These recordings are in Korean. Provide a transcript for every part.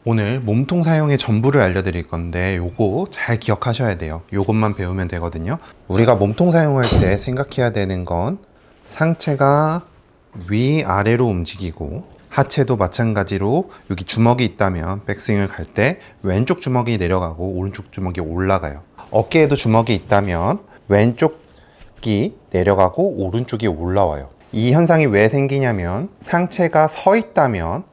오늘 몸통 사용의 전부를 알려드릴 건데 요거 잘 기억하셔야 돼요. 요것만 배우면 되거든요. 우리가 몸통 사용할 때 생각해야 되는 건 상체가 위아래로 움직이고 하체도 마찬가지로 여기 주먹이 있다면 백스윙을 갈 때 왼쪽 주먹이 내려가고 오른쪽 주먹이 올라가요. 어깨에도 주먹이 있다면 왼쪽이 내려가고 오른쪽이 올라와요. 이 현상이 왜 생기냐면 상체가 서 있다면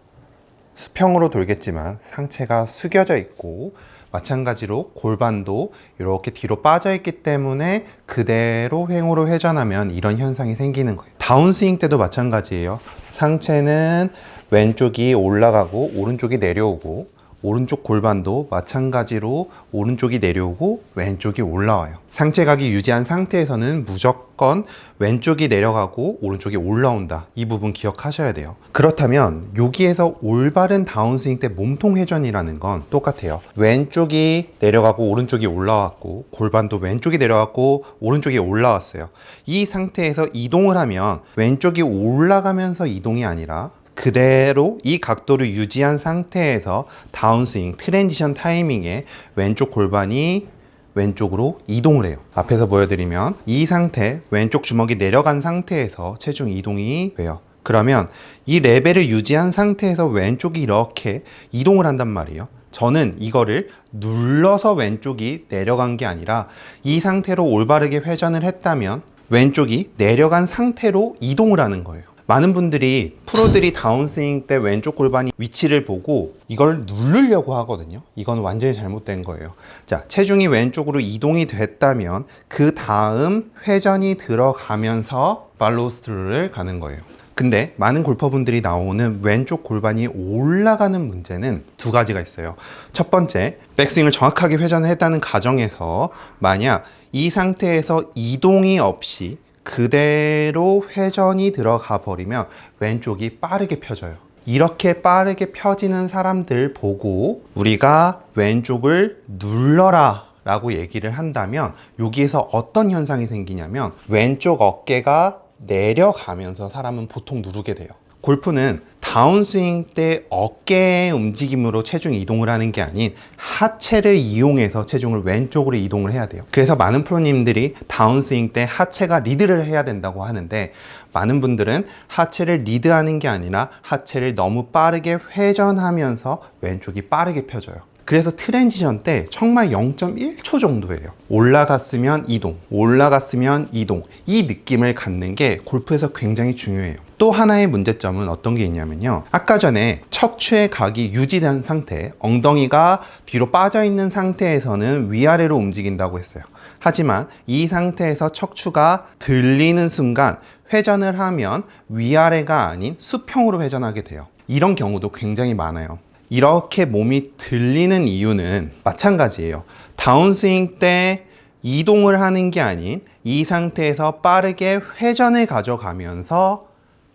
수평으로 돌겠지만 상체가 숙여져 있고 마찬가지로 골반도 이렇게 뒤로 빠져 있기 때문에 그대로 횡으로 회전하면 이런 현상이 생기는 거예요. 다운스윙 때도 마찬가지예요. 상체는 왼쪽이 올라가고 오른쪽이 내려오고 오른쪽 골반도 마찬가지로 오른쪽이 내려오고 왼쪽이 올라와요. 상체각이 유지한 상태에서는 무조건 왼쪽이 내려가고 오른쪽이 올라온다. 이 부분 기억하셔야 돼요. 그렇다면 여기에서 올바른 다운스윙 때 몸통 회전이라는 건 똑같아요. 왼쪽이 내려가고 오른쪽이 올라왔고 골반도 왼쪽이 내려갔고 오른쪽이 올라왔어요. 이 상태에서 이동을 하면 왼쪽이 올라가면서 이동이 아니라 그대로 이 각도를 유지한 상태에서 다운스윙, 트랜지션 타이밍에 왼쪽 골반이 왼쪽으로 이동을 해요. 앞에서 보여드리면 이 상태, 왼쪽 주먹이 내려간 상태에서 체중 이동이 돼요. 그러면 이 레벨을 유지한 상태에서 왼쪽이 이렇게 이동을 한단 말이에요. 저는 이거를 눌러서 왼쪽이 내려간 게 아니라 이 상태로 올바르게 회전을 했다면 왼쪽이 내려간 상태로 이동을 하는 거예요. 많은 분들이 프로들이 다운스윙 때 왼쪽 골반이 위치를 보고 이걸 누르려고 하거든요. 이건 완전히 잘못된 거예요. 자, 체중이 왼쪽으로 이동이 됐다면 그 다음 회전이 들어가면서 팔로우 스루를 가는 거예요. 근데 많은 골퍼분들이 나오는 왼쪽 골반이 올라가는 문제는 두 가지가 있어요. 첫 번째, 백스윙을 정확하게 회전을 했다는 가정에서 만약 이 상태에서 이동이 없이 그대로 회전이 들어가 버리면 왼쪽이 빠르게 펴져요. 이렇게 빠르게 펴지는 사람들 보고 우리가 왼쪽을 눌러라 라고 얘기를 한다면 여기에서 어떤 현상이 생기냐면 왼쪽 어깨가 내려가면서 사람은 보통 누르게 돼요. 골프는 다운스윙 때 어깨의 움직임으로 체중 이동을 하는 게 아닌 하체를 이용해서 체중을 왼쪽으로 이동을 해야 돼요. 그래서 많은 프로님들이 다운스윙 때 하체가 리드를 해야 된다고 하는데 많은 분들은 하체를 리드하는 게 아니라 하체를 너무 빠르게 회전하면서 왼쪽이 빠르게 펴져요. 그래서 트랜지션 때 정말 0.1초 정도예요. 올라갔으면 이동, 올라갔으면 이동. 이 느낌을 갖는 게 골프에서 굉장히 중요해요. 또 하나의 문제점은 어떤 게 있냐면요. 아까 전에 척추의 각이 유지된 상태, 엉덩이가 뒤로 빠져 있는 상태에서는 위아래로 움직인다고 했어요. 하지만 이 상태에서 척추가 들리는 순간 회전을 하면 위아래가 아닌 수평으로 회전하게 돼요. 이런 경우도 굉장히 많아요. 이렇게 몸이 들리는 이유는 마찬가지예요. 다운스윙 때 이동을 하는 게 아닌 이 상태에서 빠르게 회전을 가져가면서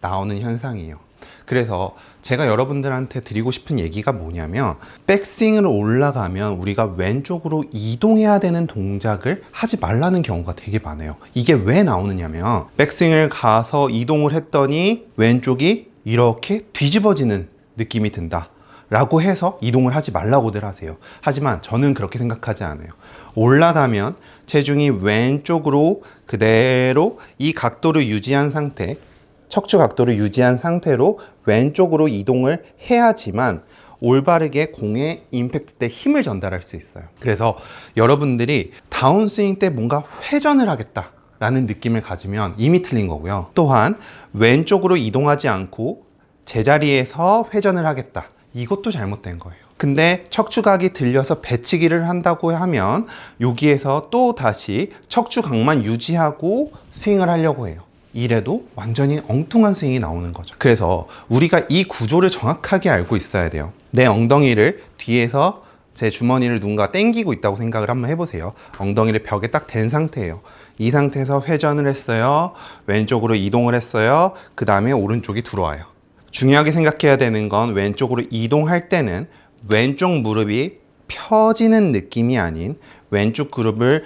나오는 현상이에요. 그래서 제가 여러분들한테 드리고 싶은 얘기가 뭐냐면 백스윙을 올라가면 우리가 왼쪽으로 이동해야 되는 동작을 하지 말라는 경우가 되게 많아요. 이게 왜 나오느냐면 백스윙을 가서 이동을 했더니 왼쪽이 이렇게 뒤집어지는 느낌이 든다 라고 해서 이동을 하지 말라고들 하세요. 하지만 저는 그렇게 생각하지 않아요. 올라가면 체중이 왼쪽으로 그대로 이 각도를 유지한 상태, 척추 각도를 유지한 상태로 왼쪽으로 이동을 해야지만 올바르게 공의 임팩트 때 힘을 전달할 수 있어요. 그래서 여러분들이 다운스윙 때 뭔가 회전을 하겠다 라는 느낌을 가지면 이미 틀린 거고요. 또한 왼쪽으로 이동하지 않고 제자리에서 회전을 하겠다, 이것도 잘못된 거예요. 근데 척추각이 들려서 배치기를 한다고 하면 여기에서 또 다시 척추각만 유지하고 스윙을 하려고 해요. 이래도 완전히 엉뚱한 스윙이 나오는 거죠. 그래서 우리가 이 구조를 정확하게 알고 있어야 돼요. 내 엉덩이를 뒤에서 제 주머니를 누군가 당기고 있다고 생각을 한번 해보세요. 엉덩이를 벽에 딱 댄 상태예요. 이 상태에서 회전을 했어요. 왼쪽으로 이동을 했어요. 그 다음에 오른쪽이 들어와요. 중요하게 생각해야 되는 건 왼쪽으로 이동할 때는 왼쪽 무릎이 펴지는 느낌이 아닌 왼쪽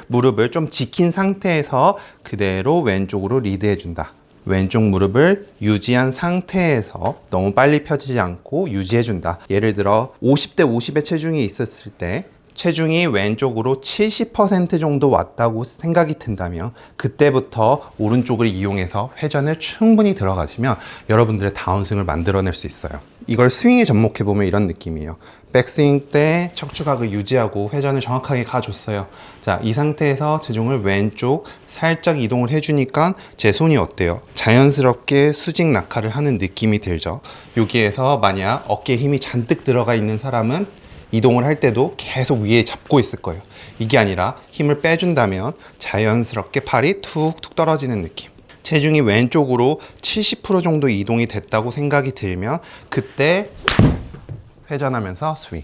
무릎을 좀 지킨 상태에서 그대로 왼쪽으로 리드해 준다. 왼쪽 무릎을 유지한 상태에서 너무 빨리 펴지지 않고 유지해준다. 예를 들어 50대 50의 체중이 있었을 때 체중이 왼쪽으로 70% 정도 왔다고 생각이 든다면 그때부터 오른쪽을 이용해서 회전을 충분히 들어가시면 여러분들의 다운스윙을 만들어낼 수 있어요. 이걸 스윙에 접목해보면 이런 느낌이에요. 백스윙 때 척추각을 유지하고 회전을 정확하게 가줬어요. 자, 이 상태에서 체중을 왼쪽 살짝 이동을 해주니까 제 손이 어때요? 자연스럽게 수직 낙하를 하는 느낌이 들죠. 여기에서 만약 어깨에 힘이 잔뜩 들어가 있는 사람은 이동을 할 때도 계속 위에 잡고 있을 거예요. 이게 아니라 힘을 빼준다면 자연스럽게 팔이 툭툭 떨어지는 느낌. 체중이 왼쪽으로 70% 정도 이동이 됐다고 생각이 들면 그때 회전하면서 스윙.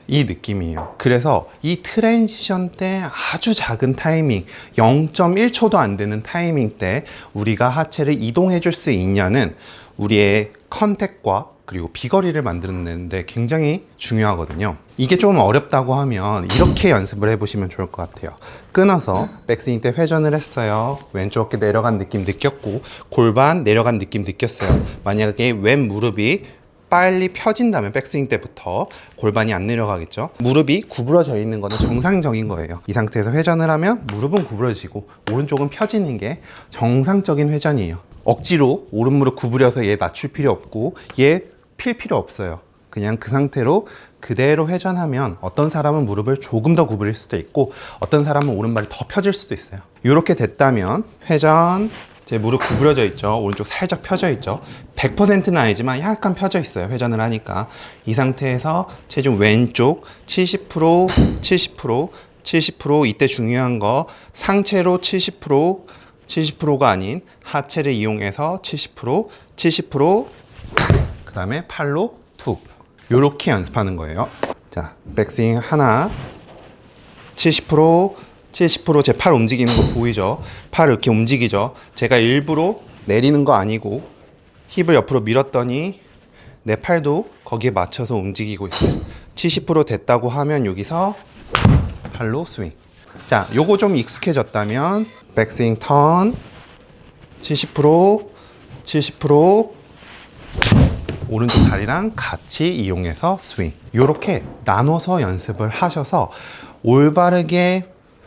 이 느낌이에요. 그래서 이 트랜지션 때 아주 작은 타이밍, 0.1초도 안 되는 타이밍 때 우리가 하체를 이동해 줄 수 있냐는 우리의 컨택과 그리고 비거리를 만드는데 굉장히 중요하거든요. 이게 좀 어렵다고 하면 이렇게 연습을 해보시면 좋을 것 같아요. 끊어서 백스윙 때 회전을 했어요. 왼쪽 어깨 내려간 느낌 느꼈고 골반 내려간 느낌 느꼈어요. 만약에 왼 무릎이 빨리 펴진다면 백스윙 때부터 골반이 안 내려가겠죠. 무릎이 구부러져 있는 거는 정상적인 거예요. 이 상태에서 회전을 하면 무릎은 구부러지고 오른쪽은 펴지는 게 정상적인 회전이에요. 억지로 오른 무릎 구부려서 얘 낮출 필요 없고 얘 필 필요 없어요. 그냥 그 상태로 그대로 회전하면 어떤 사람은 무릎을 조금 더 구부릴 수도 있고 어떤 사람은 오른발이 더 펴질 수도 있어요. 이렇게 됐다면 회전, 제 무릎 구부려져 있죠. 오른쪽 살짝 펴져 있죠. 100%는 아니지만 약간 펴져 있어요. 회전을 하니까. 이 상태에서 체중 왼쪽 70%, 70%, 70% 이때 중요한 거 상체로 70%, 70%가 아닌 하체를 이용해서 70%, 70%, 그 다음에 팔로 툭. 요렇게 연습하는 거예요. 자, 백스윙 하나, 70%, 70% 제 팔 움직이는 거 보이죠? 팔 이렇게 움직이죠? 제가 일부러 내리는 거 아니고 힙을 옆으로 밀었더니 내 팔도 거기에 맞춰서 움직이고 있어요. 70% 됐다고 하면 여기서 팔로 스윙. 자, 요거 좀 익숙해졌다면 백스윙 턴 70%, 70%, 오른쪽 다리랑 같이 이용해서 스윙. 이렇게 나눠서 연습을 하셔서 올바르게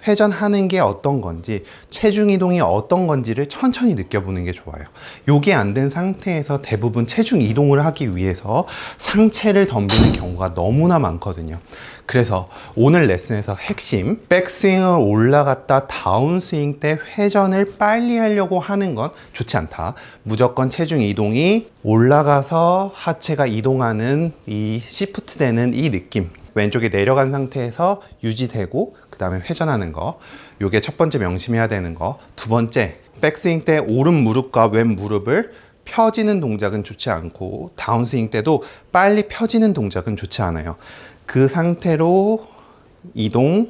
회전하는 게 어떤 건지, 체중 이동이 어떤 건지를 천천히 느껴보는 게 좋아요. 요게 안 된 상태에서 대부분 체중 이동을 하기 위해서 상체를 덤비는 경우가 너무나 많거든요. 그래서 오늘 레슨에서 핵심, 백스윙을 올라갔다 다운스윙 때 회전을 빨리 하려고 하는 건 좋지 않다. 무조건 체중 이동이 올라가서 하체가 이동하는 이 시프트 되는 이 느낌, 왼쪽에 내려간 상태에서 유지되고 그 다음에 회전하는 거, 요게 첫 번째 명심해야 되는 거. 두 번째, 백스윙 때 오른 무릎과 왼 무릎을 펴지는 동작은 좋지 않고 다운스윙 때도 빨리 펴지는 동작은 좋지 않아요. 그 상태로 이동,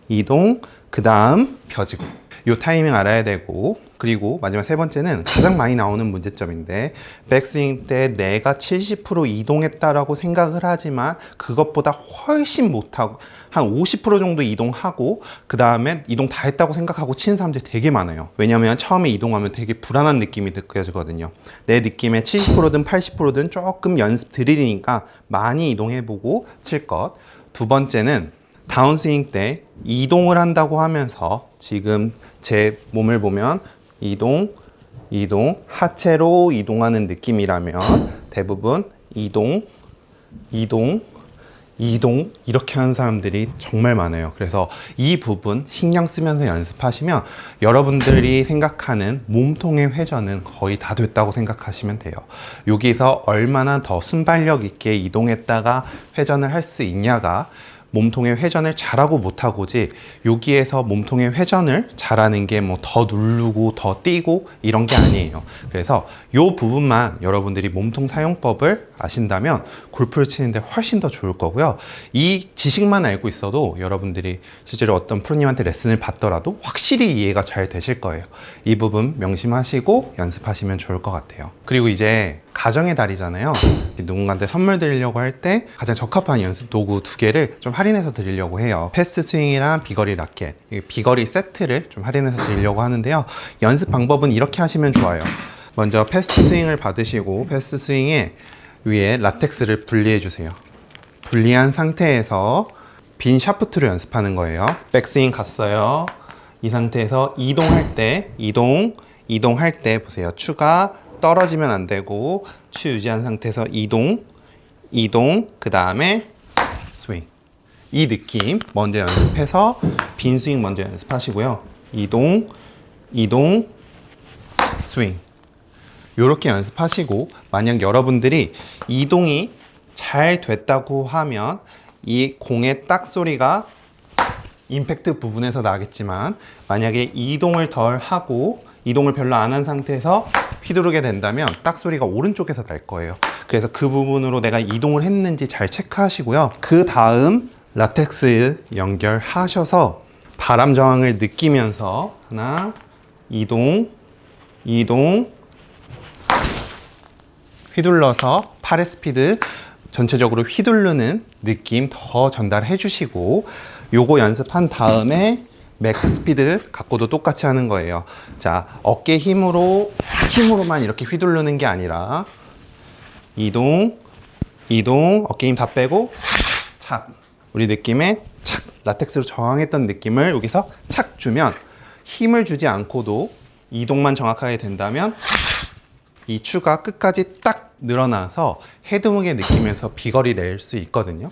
이동, 그 다음 펴지고. 요 타이밍 알아야 되고, 그리고 마지막 세 번째는 가장 많이 나오는 문제점인데, 백스윙 때 내가 70% 이동했다라고 생각을 하지만 그것보다 훨씬 못하고 한 50% 정도 이동하고 그 다음에 이동 다 했다고 생각하고 치는 사람들이 되게 많아요. 왜냐면 처음에 이동하면 되게 불안한 느낌이 느껴지거든요. 내 느낌에 70%든 80%든 조금 연습 드리니까 많이 이동해보고 칠 것. 두 번째는 다운스윙 때 이동을 한다고 하면서 지금 제 몸을 보면 이동, 이동, 하체로 이동하는 느낌이라면 대부분 이동, 이동, 이동 이렇게 하는 사람들이 정말 많아요. 그래서 이 부분 신경 쓰면서 연습하시면 여러분들이 생각하는 몸통의 회전은 거의 다 됐다고 생각하시면 돼요. 여기서 얼마나 더 순발력 있게 이동했다가 회전을 할 수 있냐가 몸통의 회전을 잘하고 못하고지, 여기에서 몸통의 회전을 잘하는 게 뭐 더 누르고 더 뛰고 이런 게 아니에요. 그래서 이 부분만 여러분들이 몸통 사용법을 아신다면 골프를 치는데 훨씬 더 좋을 거고요. 이 지식만 알고 있어도 여러분들이 실제로 어떤 프로님한테 레슨을 받더라도 확실히 이해가 잘 되실 거예요. 이 부분 명심하시고 연습하시면 좋을 것 같아요. 그리고 이제 가정의 달이잖아요. 누군가한테 선물 드리려고 할 때 가장 적합한 연습 도구 두 개를 좀 할인해서 드리려고 해요. 패스트 스윙이랑 비거리 라켓, 비거리 세트를 좀 할인해서 드리려고 하는데요. 연습 방법은 이렇게 하시면 좋아요. 먼저 패스트 스윙을 받으시고 패스트 스윙에 위에 라텍스를 분리해 주세요. 분리한 상태에서 빈 샤프트로 연습하는 거예요. 백스윙 갔어요. 이 상태에서 이동할 때 보세요. 추가 떨어지면 안 되고 추 유지한 상태에서 이동, 그 다음에 스윙. 이 느낌 먼저 연습해서 빈 스윙 먼저 연습하시고요. 이동, 스윙. 이렇게 연습하시고 만약 여러분들이 이동이 잘 됐다고 하면 이 공의 딱 소리가 임팩트 부분에서 나겠지만 만약에 이동을 덜 하고 이동을 별로 안 한 상태에서 휘두르게 된다면 딱 소리가 오른쪽에서 날 거예요. 그래서 그 부분으로 내가 이동을 했는지 잘 체크하시고요. 그 다음 라텍스 연결하셔서 바람 저항을 느끼면서 하나, 이동, 휘둘러서 팔의 스피드 전체적으로 휘두르는 느낌 더 전달해 주시고 요거 연습한 다음에 맥스 스피드 갖고도 똑같이 하는 거예요. 자, 어깨 힘으로만 이렇게 휘두르는 게 아니라 이동, 어깨 힘 다 빼고 착. 우리 느낌에 착. 라텍스로 저항했던 느낌을 여기서 착 주면 힘을 주지 않고도 이동만 정확하게 된다면 이 추가 끝까지 딱 늘어나서 헤드무게 느끼면서 비거리 낼 수 있거든요.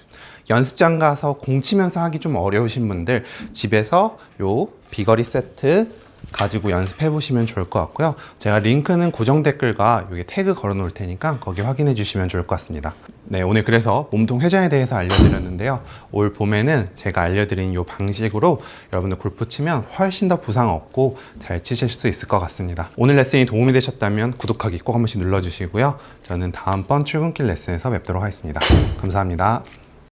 연습장 가서 공 치면서 하기 좀 어려우신 분들 집에서 요 비거리 세트 가지고 연습해 보시면 좋을 것 같고요. 제가 링크는 고정 댓글과 여기 태그 걸어 놓을 테니까 거기 확인해 주시면 좋을 것 같습니다. 네, 오늘 그래서 몸통 회전에 대해서 알려드렸는데요. 올 봄에는 제가 알려드린 이 방식으로 여러분들 골프 치면 훨씬 더 부상 없고 잘 치실 수 있을 것 같습니다. 오늘 레슨이 도움이 되셨다면 구독하기 꼭 한 번씩 눌러주시고요. 저는 다음번 출근길 레슨에서 뵙도록 하겠습니다. 감사합니다.